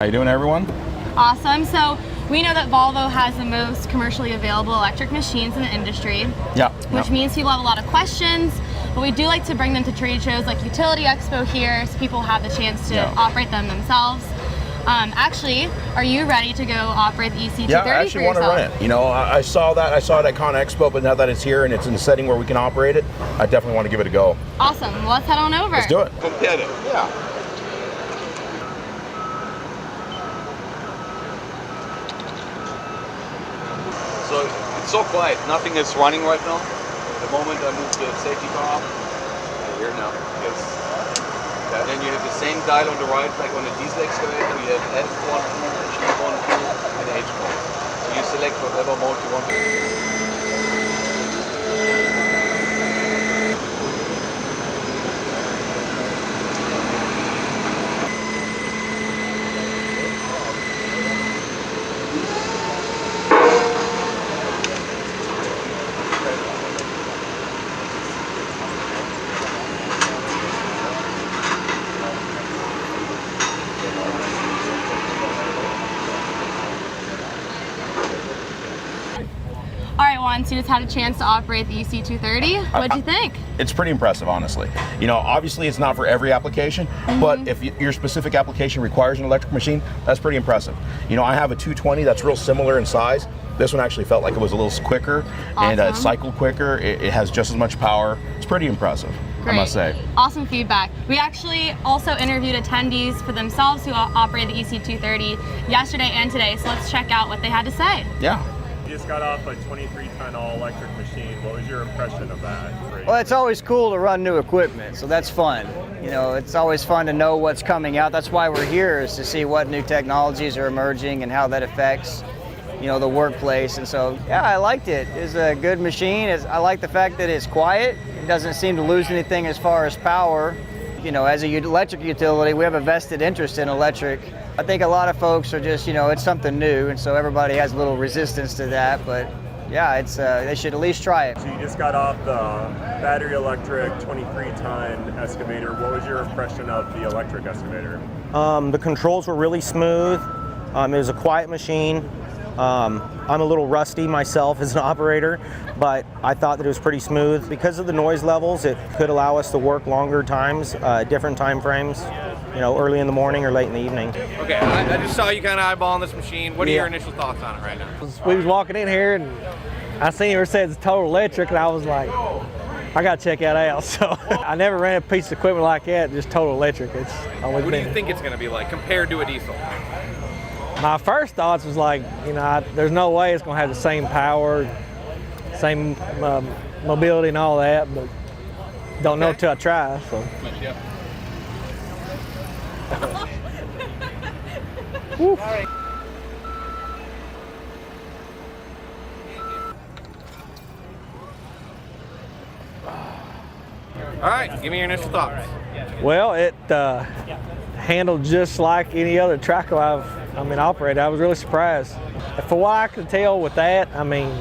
How you doing, everyone? Awesome. So we know that Volvo has the most commercially available electric machines in the industry. Yeah. Which means people have a lot of questions, but we do like to bring them to trade shows like Utility Expo here so people have the chance to operate them themselves. Actually, are you ready to go operate the EC230 Yeah, I actually want to run it. You know, I saw it at Con Expo, but now that it's here and it's in a setting where we can operate it, I definitely want to give it a go. Awesome. Well, let's head on over. Let's do it. Compare it. Yeah. So it's so quiet. Nothing is running right now. The moment I move the safety car up, here now. Yes. And then you have the same dial on the right, like on the diesel excavator. You have F1, G1, 2, and H mode. So you select whatever mode you want. All right, Juan, so you just had a chance to operate the EC230. What'd you think? It's pretty impressive, honestly. You know, obviously it's not for every application, but if your specific application requires an electric machine, that's pretty impressive. You know, I have a 220 that's real similar in size. This one actually felt like it was a little quicker and it cycled quicker. It has just as much power. It's pretty impressive, I must say. Awesome feedback. We actually also interviewed attendees for themselves who operated the EC230 yesterday and today, so let's check out what they had to say. Yeah. You just got off a 23-ton all-electric machine. What was your impression of that? Well, it's always cool to run new equipment, so that's fun. You know, it's always fun to know what's coming out. That's why we're here, is to see what new technologies are emerging and how that affects, you know, the workplace. And so, yeah, I liked it. It's a good machine. I like the fact that it's quiet. It doesn't seem to lose anything as far as power. You know, as a electric utility, we have a vested interest in electric. I think a lot of folks are just, you know, it's something new, and so everybody has a little resistance to that, but yeah, it's they should at least try it. So you just got off the battery electric 23-ton excavator. What was your impression of the electric excavator? The controls were really smooth. It was a quiet machine. I'm a little rusty myself as an operator, but I thought that it was pretty smooth. Because of the noise levels, it could allow us to work longer times, different time frames, you know, early in the morning or late in the evening. Okay, I just saw you kind of eyeballing this machine. What are your initial thoughts on it right now? We was walking in here and I seen where it says total electric, and I was like, I gotta check that out. So I never ran a piece of equipment like that, just total electric. It's always What do you think it's gonna be like compared to a diesel? My first thoughts was like, you know, there's no way it's gonna have the same power, same mobility and all that, but don't know till I try. So. All right, give me your initial thoughts. Well, it handled just like any other tracker I've operated. I was really surprised. For what I could tell with that, I mean,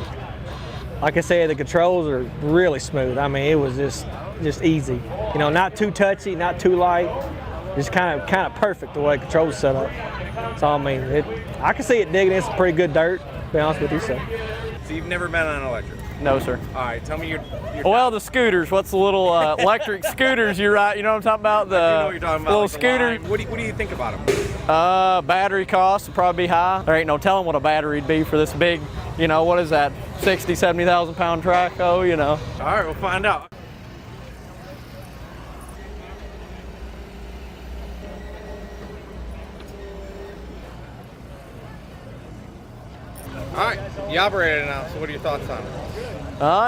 like I said, the controls are really smooth. I mean, it was just easy. You know, not too touchy, not too light. Just kind of perfect the way the controls set up. So I mean, I can see it digging in some pretty good dirt, to be honest with you. So you've never been on an electric? No, sir. All right, tell me your well, the scooters. What's the little electric scooters? You right? You know what I'm talking about? The I do know what you're talking about, little like scooter. What do you think about them? Battery costs would probably be high. There ain't no telling what a battery'd be for this big, you know, what is that, 60, 70,000 pound track? Oh, you know. All right, we'll find out. All right, you operated it now, so what are your thoughts on it?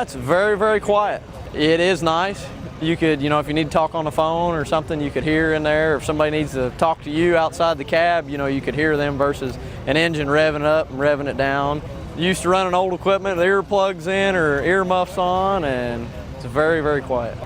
It's very, very quiet. It is nice. You could, you know, if you need to talk on the phone or something, you could hear in there. If somebody needs to talk to you outside the cab, you know, you could hear them versus an engine revving up and revving it down. Used to running old equipment with earplugs in or earmuffs on, and it's very, very quiet.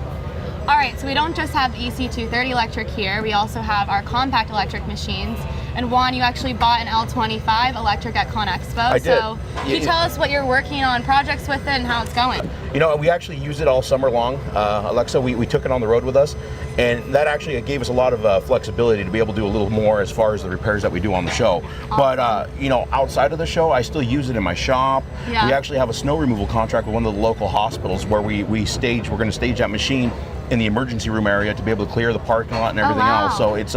All right, so we don't just have the EC230 electric here, we also have our compact electric machines. And Juan, you actually bought an L25 electric at Con Expo. I did. So can you tell us what you're working on, projects with it, and how it's going? You know, we actually used it all summer long. Alexa, we took it on the road with us, and that actually gave us a lot of flexibility to be able to do a little more as far as the repairs that we do on the show. Awesome. But, you know, outside of the show, I still use it in my shop. Yeah. We actually have a snow removal contract with one of the local hospitals where we're going to stage that machine in the emergency room area to be able to clear the parking lot and everything else. So it's,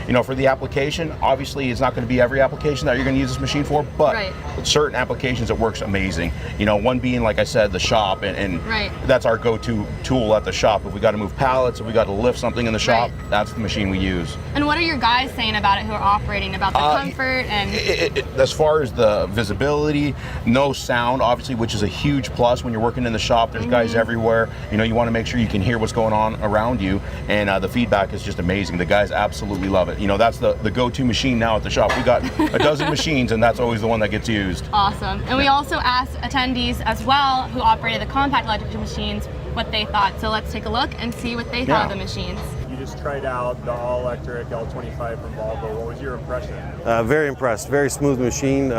you know, for the application, obviously it's not going to be every application that you're going to use this machine for, but certain applications it works amazing. You know, one being, like I said, the shop, and that's our go-to tool at the shop. If we got to move pallets, if we got to lift something in the shop, that's the machine we use. And what are your guys saying about it who are operating, about the comfort and... As far as the visibility, no sound, obviously, which is a huge plus when you're working in the shop. There's guys everywhere. You know, you want to make sure you can hear what's going on around you, and the feedback is just amazing. The guys absolutely love it. You know, that's the go-to machine now at the shop. We got a dozen machines, and that's always the one that gets used. Awesome. And we also asked attendees as well who operated the compact electric machines what they thought. So let's take a look and see what they thought of the machines. You just tried out the all-electric L25 from Volvo. What was your impression? Very impressed. Very smooth machine,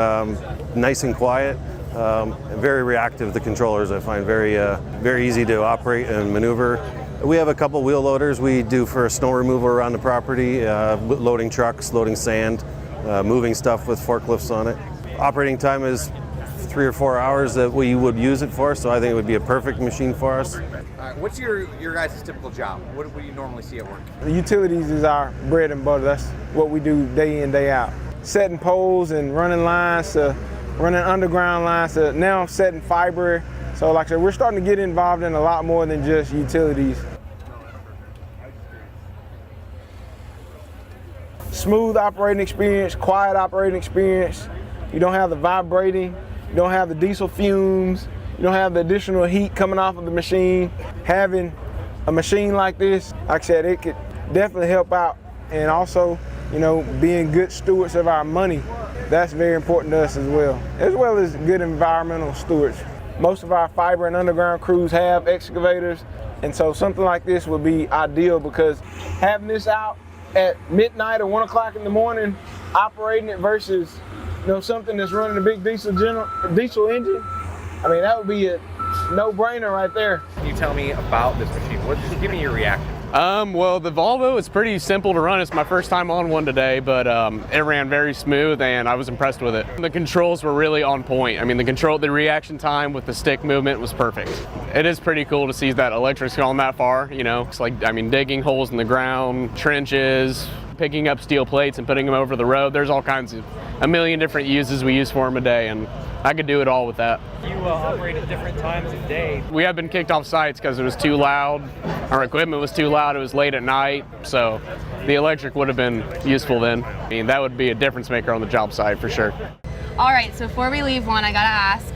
nice and quiet, and very reactive. The controllers I find very easy to operate and maneuver. We have a couple wheel loaders we do for snow removal around the property, loading trucks, loading sand, moving stuff with forklifts on it. Operating time is 3 or 4 hours that we would use it for, so I think it would be a perfect machine for us. What's your guys' typical job? What do you normally see at work? The utilities is our bread and butter. That's what we do day in, day out. Setting poles and running lines, running underground lines, now setting fiber. So like I said, we're starting to get involved in a lot more than just utilities. Smooth operating experience, quiet operating experience. You don't have the vibrating, you don't have the diesel fumes, you don't have the additional heat coming off of the machine. Having a machine like this, like I said, it could definitely help out. And also, you know, being good stewards of our money, that's very important to us as well as good environmental stewards. Most of our fiber and underground crews have excavators, and so something like this would be ideal, because having this out at midnight or 1 o'clock in the morning, operating it versus, you know, something that's running a big diesel engine, I mean, that would be a no-brainer right there. Can you tell me about this machine? Just give me your reaction. Well, the Volvo is pretty simple to run. It's my first time on one today, but it ran very smooth and I was impressed with it. The controls were really on point. I mean, the reaction time with the stick movement was perfect. It is pretty cool to see that electric's gone that far, you know. It's like, I mean, digging holes in the ground, trenches, picking up steel plates and putting them over the road. There's all kinds of, a million different uses we use for them a day, and I could do it all with that. You operate at different times of day. We have been kicked off sites because it was too loud. Our equipment was too loud. It was late at night, so the electric would have been useful then. I mean, that would be a difference maker on the job site for sure. All right, so before we leave, Juan, I gotta ask,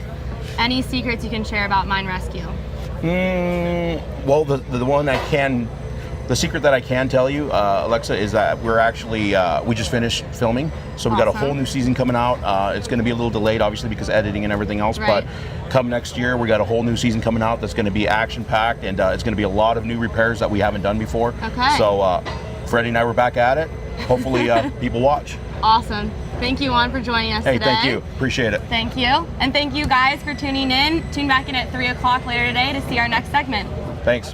any secrets you can share about mine rescue? Well, the secret that I can tell you, Alexa, is that we're actually, we just finished filming. So we got a whole new season coming out. It's going to be a little delayed, obviously, because editing and everything else. But come next year, we got a whole new season coming out that's going to be action-packed, and it's going to be a lot of new repairs that we haven't done before. Okay. So Freddie and I were back at it. Hopefully people watch. Awesome. Thank you, Juan, for joining us today. Hey, thank you. Appreciate it. Thank you. And thank you guys for tuning in. Tune back in at 3 o'clock later today to see our next segment. Thanks.